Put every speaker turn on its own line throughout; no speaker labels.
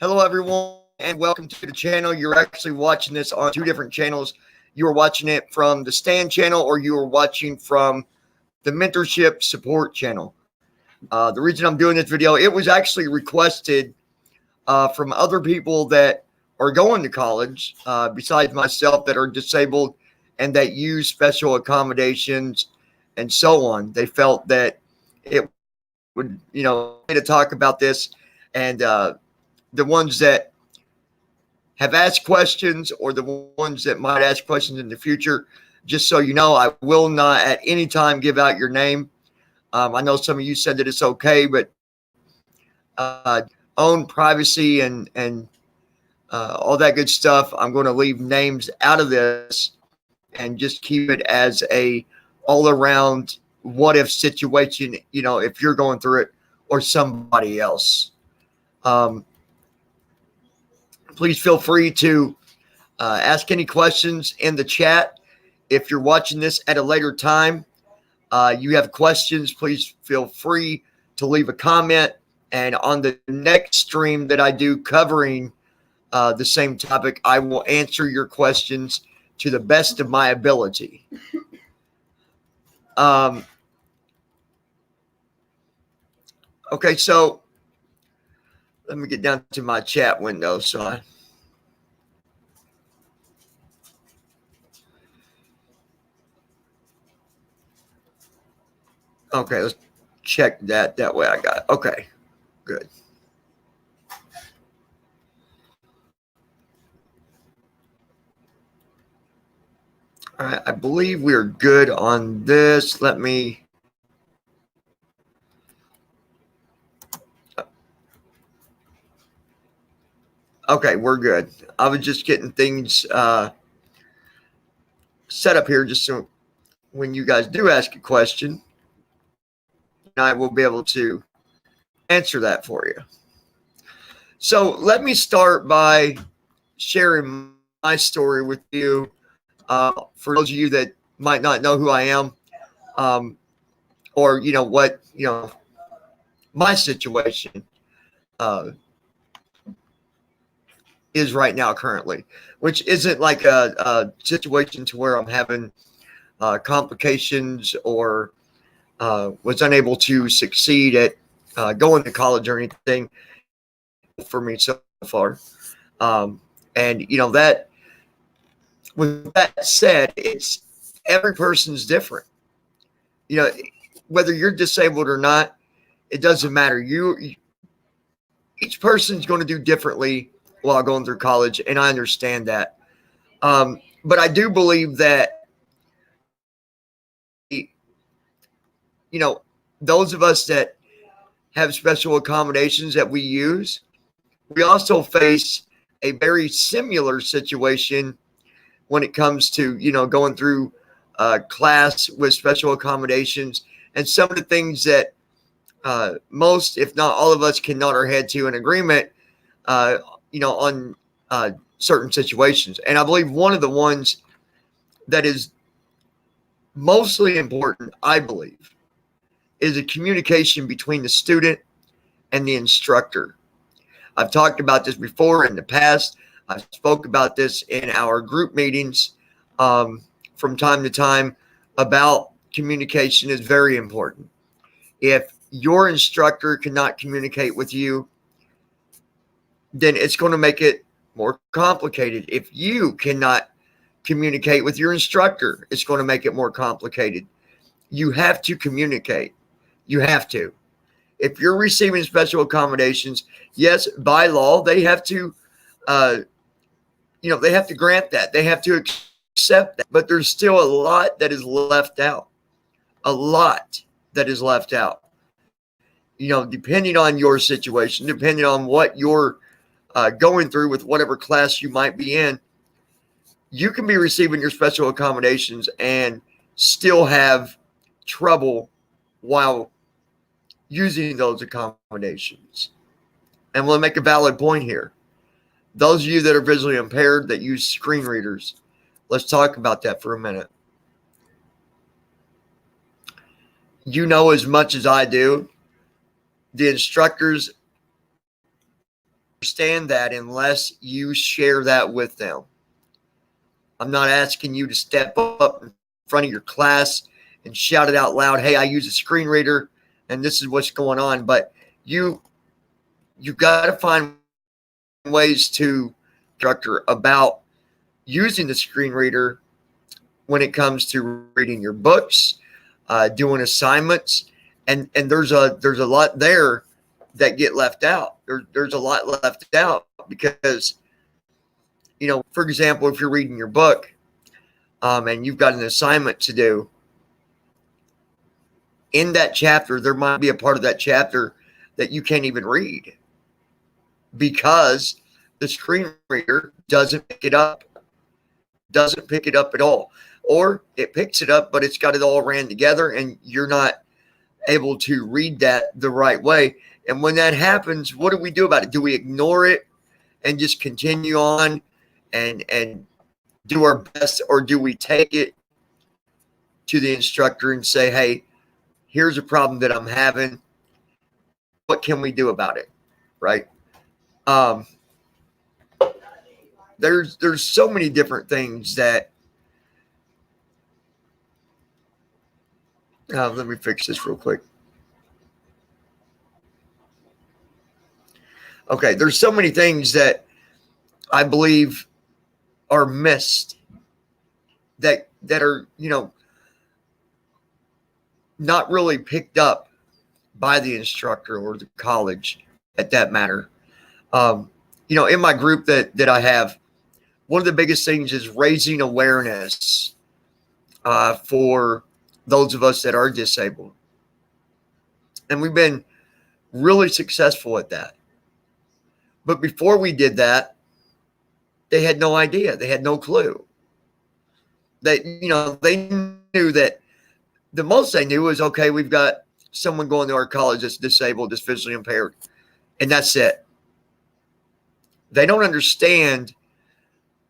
Hello, everyone, and welcome to the channel. You're actually watching this on two different channels. You are watching it from the Stand channel, or you are watching from the Mentorship Support channel. The reason I'm doing this video, it was actually requested from other people that are going to college, besides myself, that are disabled and that use special accommodations and so on. They felt that it would, to talk about this, and the ones that have asked questions or the ones that might ask questions in the future, just so you know, I will not at any time give out your name. I know some of you said that it's okay, but own privacy and all that good stuff. I'm going to leave names out of this and just keep it as a all around what if situation, if you're going through it or somebody else. Please feel free to ask any questions in the chat. If you're watching this at a later time, you have questions, please feel free to leave a comment. And on the next stream that I do covering the same topic, I will answer your questions to the best of my ability. Okay, so let me get down to my chat window. Okay, let's check that. That way I got it. Okay, good. All right, I believe we're good on this. Let me. Okay, we're good. I was just getting things set up here just so when you guys do ask a question, I will be able to answer that for you. So let me start by sharing my story with you. For those of you that might not know who I am, or my situation is right now currently, which isn't like a situation to where I'm having complications or was unable to succeed at going to college or anything for me so far. And that, with that said, it's every person's different. Whether you're disabled or not, it doesn't matter. Each person's going to do differently while going through college, and I understand that. But I do believe that, those of us that have special accommodations that we use, we also face a very similar situation when it comes to, going through class with special accommodations and some of the things that most, if not all of us, can nod our head to in agreement, on certain situations. And I believe one of the ones that is mostly important, I believe, is a communication between the student and the instructor. I've talked about this before in the past. I spoke about this in our group meetings from time to time about communication is very important. If your instructor cannot communicate with you, then it's going to make it more complicated. If you cannot communicate with your instructor, it's going to make it more complicated. You have to communicate. You have to. If you're receiving special accommodations, yes, by law, they have to, they have to grant that. They have to accept that. But there's still a lot that is left out. A lot that is left out. Depending on your situation, depending on what you're going through with whatever class you might be in, you can be receiving your special accommodations and still have trouble while using those accommodations. And we'll make a valid point here. Those of you that are visually impaired that use screen readers, let's talk about that for a minute. You know as much as I do, the instructors understand that unless you share that with them. I'm not asking you to step up in front of your class and shout it out loud. Hey, I use a screen reader and this is what's going on. But you got to find ways to instructor about using the screen reader when it comes to reading your books, doing assignments, and there's a lot there that get left out. There's a lot left out because, for example, if you're reading your book and you've got an assignment to do, in that chapter, there might be a part of that chapter that you can't even read because the screen reader doesn't pick it up at all. Or it picks it up, but it's got it all ran together and you're not able to read that the right way. And when that happens, what do we do about it? Do we ignore it and just continue on and do our best, or do we take it to the instructor and say, hey, here's a problem that I'm having. What can we do about it? Right? There's so many different things that let me fix this real quick. Okay, there's so many things that I believe are missed that are, not really picked up by the instructor or the college at that matter. In my group that I have, one of the biggest things is raising awareness for those of us that are disabled. And we've been really successful at that. But before we did that, they had no idea. They had no clue. They knew that the most they knew was, okay, we've got someone going to our college that's disabled, that's visually impaired, and that's it. They don't understand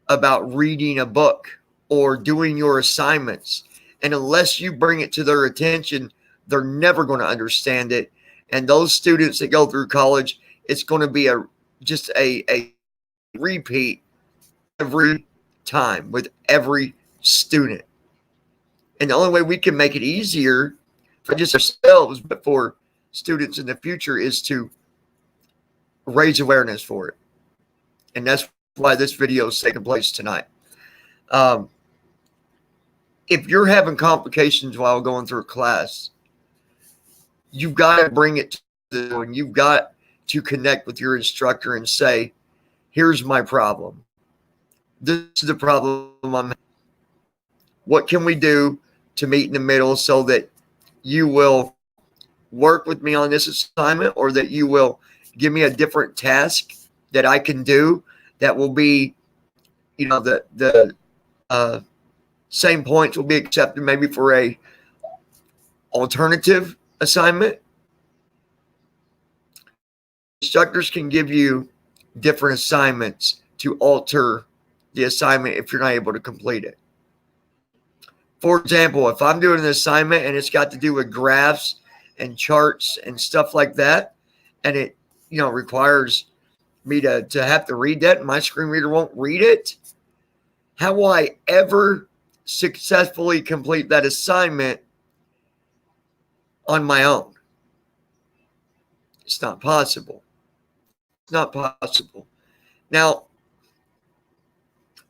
about reading a book or doing your assignments. And unless you bring it to their attention, they're never going to understand it. And those students that go through college, it's going to be just a repeat every time with every student. And the only way we can make it easier for just ourselves, but for students in the future, is to raise awareness for it. And that's why this video is taking place tonight. If you're having complications while going through a class, you've got to bring it to them, and you've got to connect with your instructor and say, here's my problem. This is the problem I'm having. What can we do to meet in the middle so that you will work with me on this assignment, or that you will give me a different task that I can do that will be, the same points will be accepted maybe for a alternative assignment. Instructors can give you different assignments to alter the assignment if you're not able to complete it. For example, if I'm doing an assignment and it's got to do with graphs and charts and stuff like that, and it, requires me to have to read that, and my screen reader won't read it, how will I ever successfully complete that assignment on my own? It's not possible. It's not possible. Now,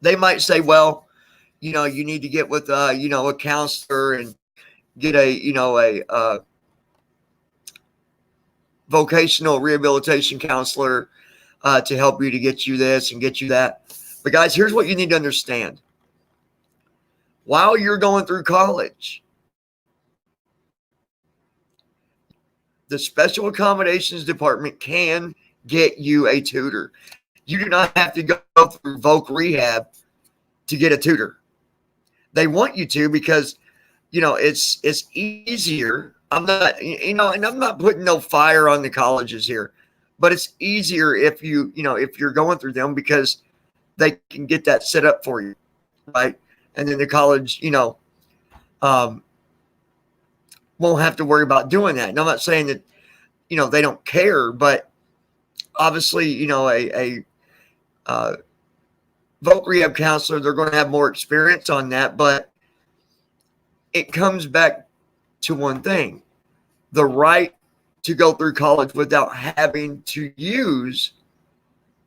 they might say, well, you need to get with, a counselor and get a vocational rehabilitation counselor to help you, to get you this and get you that. But guys, here's what you need to understand. While you're going through college, the special accommodations department can get you a tutor. You do not have to go through Voc Rehab to get a tutor. They want you to because, it's easier. I'm not, and I'm not putting no fire on the colleges here, but it's easier if if you're going through them, because they can get that set up for you, right? And then the college, won't have to worry about doing that. And I'm not saying that, they don't care, but Obviously, a voc rehab counselor, they're going to have more experience on that, but it comes back to one thing: the right to go through college without having to use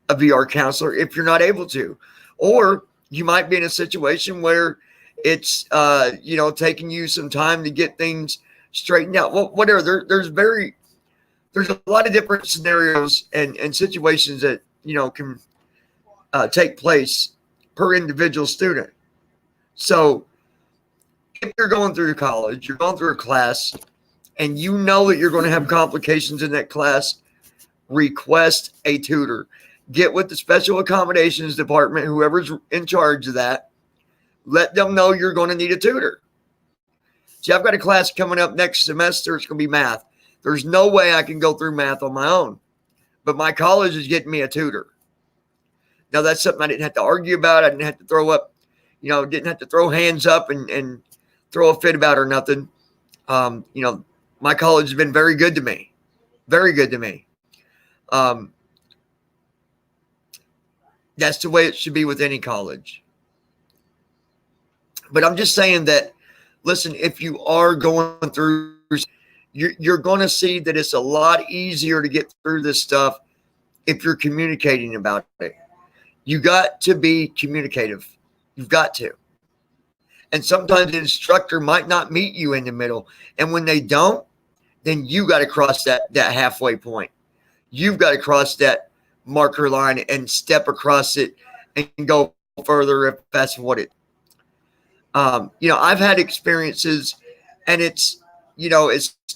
a VR counselor if you're not able to. Or you might be in a situation where it's taking you some time to get things straightened out. Well, whatever. There's a lot of different scenarios and situations that can take place per individual student. So if you're going through college, you're going through a class, and you know that you're going to have complications in that class, request a tutor. Get with the special accommodations department, whoever's in charge of that. Let them know you're going to need a tutor. See, I've got a class coming up next semester. It's going to be math. There's no way I can go through math on my own. But my college is getting me a tutor. Now, that's something I didn't have to argue about. I didn't have to throw up, didn't have to throw hands up and throw a fit about or nothing. My college has been very good to me. Very good to me. That's the way it should be with any college. But I'm just saying that, listen, if you are going through, you're going to see that it's a lot easier to get through this stuff if you're communicating about it. You got to be communicative. You've got to. And sometimes the instructor might not meet you in the middle. And when they don't, then you got to cross that halfway point. You've got to cross that marker line and step across it and go further if that's what it. I've had experiences, and it's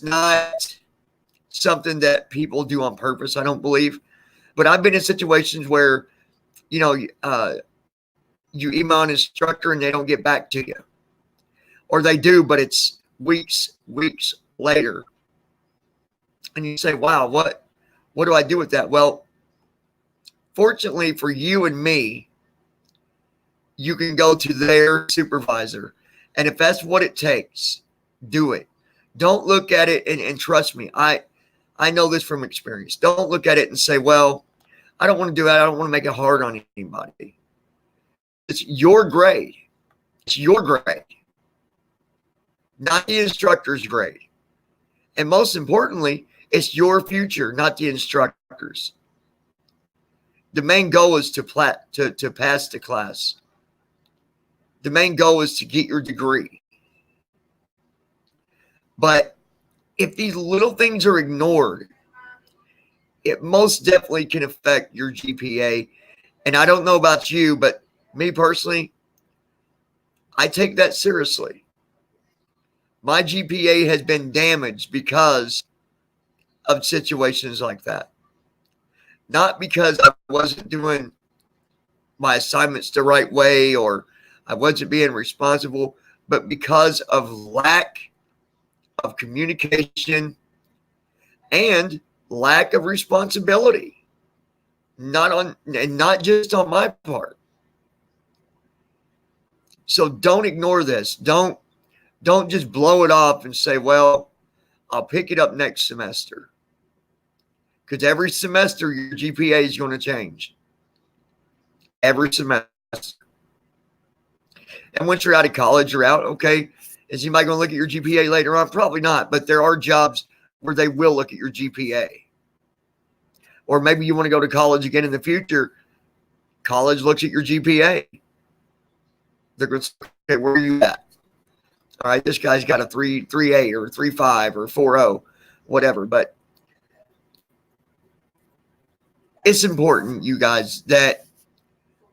not something that people do on purpose, I don't believe. But I've been in situations where, you email an instructor and they don't get back to you. Or they do, but it's weeks later. And you say, wow, what do I do with that? Well, fortunately for you and me, you can go to their supervisor. And if that's what it takes, do it. Don't look at it, and trust me, I know this from experience. Don't look at it and say, well, I don't want to do that. I don't want to make it hard on anybody. It's your grade. It's your grade, not the instructor's grade. And most importantly, it's your future, not the instructor's. The main goal is to pass the class. The main goal is to get your degree. But if these little things are ignored, it most definitely can affect your GPA. And I don't know about you, but me personally, I take that seriously. My GPA has been damaged because of situations like that. Not because I wasn't doing my assignments the right way or I wasn't being responsible, but because of lack of communication and lack of responsibility. Not just on my part. So don't ignore this. Don't just blow it off and say, well, I'll pick it up next semester. Because every semester your GPA is going to change. Every semester. And once you're out of college, you're out. Okay. Is anybody going to look at your GPA later on? Probably not. But there are jobs where they will look at your GPA. Or maybe you want to go to college again in the future. College looks at your GPA. They're going to say, okay, where are you at? All right, this guy's got a 3.8 or 3.5 or 4.0, whatever. But it's important, you guys, that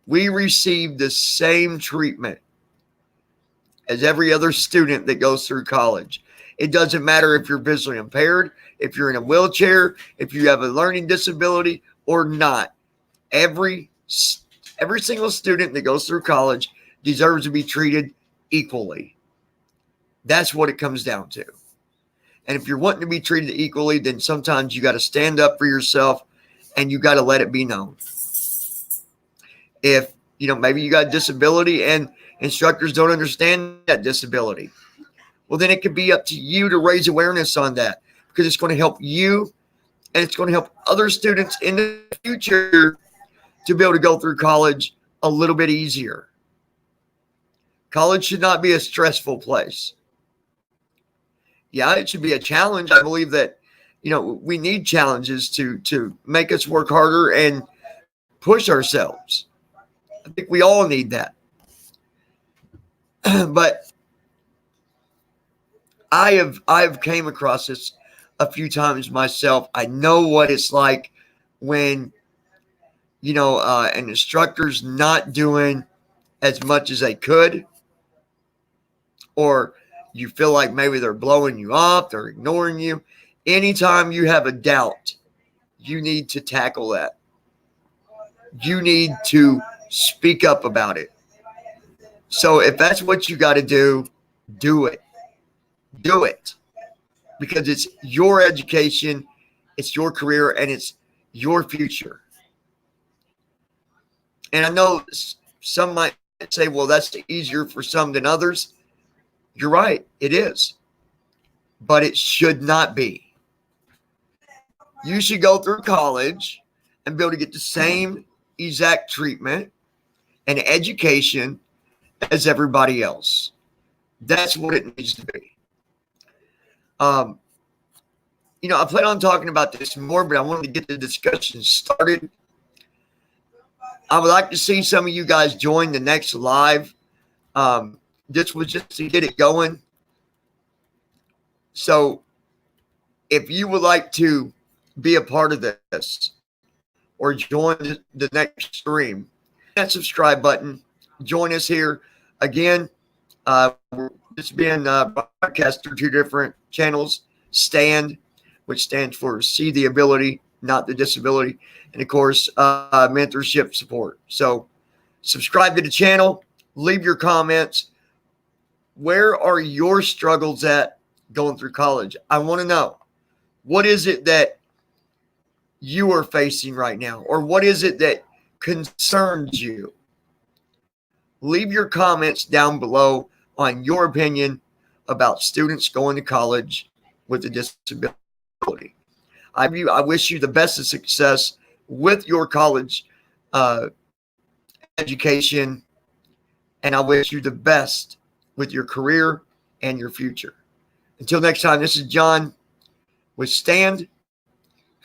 we receive the same treatment as every other student that goes through college. It doesn't matter if you're visually impaired, if you're in a wheelchair, if you have a learning disability or not. Every single student that goes through college deserves to be treated equally. That's what it comes down to. And if you're wanting to be treated equally, then sometimes you got to stand up for yourself and you got to let it be known. If, maybe you got a disability and instructors don't understand that disability, well, then it could be up to you to raise awareness on that, because it's going to help you and it's going to help other students in the future to be able to go through college a little bit easier. College should not be a stressful place. Yeah, it should be a challenge. I believe that, we need challenges to make us work harder and push ourselves. I think we all need that. But I've came across this a few times myself. I know what it's like when, an instructor's not doing as much as they could, or you feel like maybe they're blowing you off, they're ignoring you. Anytime you have a doubt, you need to tackle that. You need to speak up about it. So if that's what you got to do, do it. Do it. Because it's your education, it's your career, and it's your future. And I know some might say, well, that's easier for some than others. You're right, it is. But it should not be. You should go through college and be able to get the same exact treatment and education as everybody else. That's what it needs to be. I plan on talking about this more, but I wanted to get the discussion started. I would like to see some of you guys join the next live. This was just to get it going. So if you would like to be a part of this or join the next stream, that subscribe button. Join us here. Again, it's being broadcast through two different channels. STAND, which stands for See the Ability, Not the Disability, and of course, mentorship support. So subscribe to the channel. Leave your comments. Where are your struggles at going through college? I want to know. What is it that you are facing right now? Or what is it that concerns you? Leave your comments down below on your opinion about students going to college with a disability. I wish you the best of success with your college education, and I wish you the best with your career and your future. Until next time, this is John with STAND.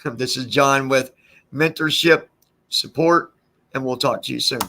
This is John with mentorship support, and we'll talk to you soon.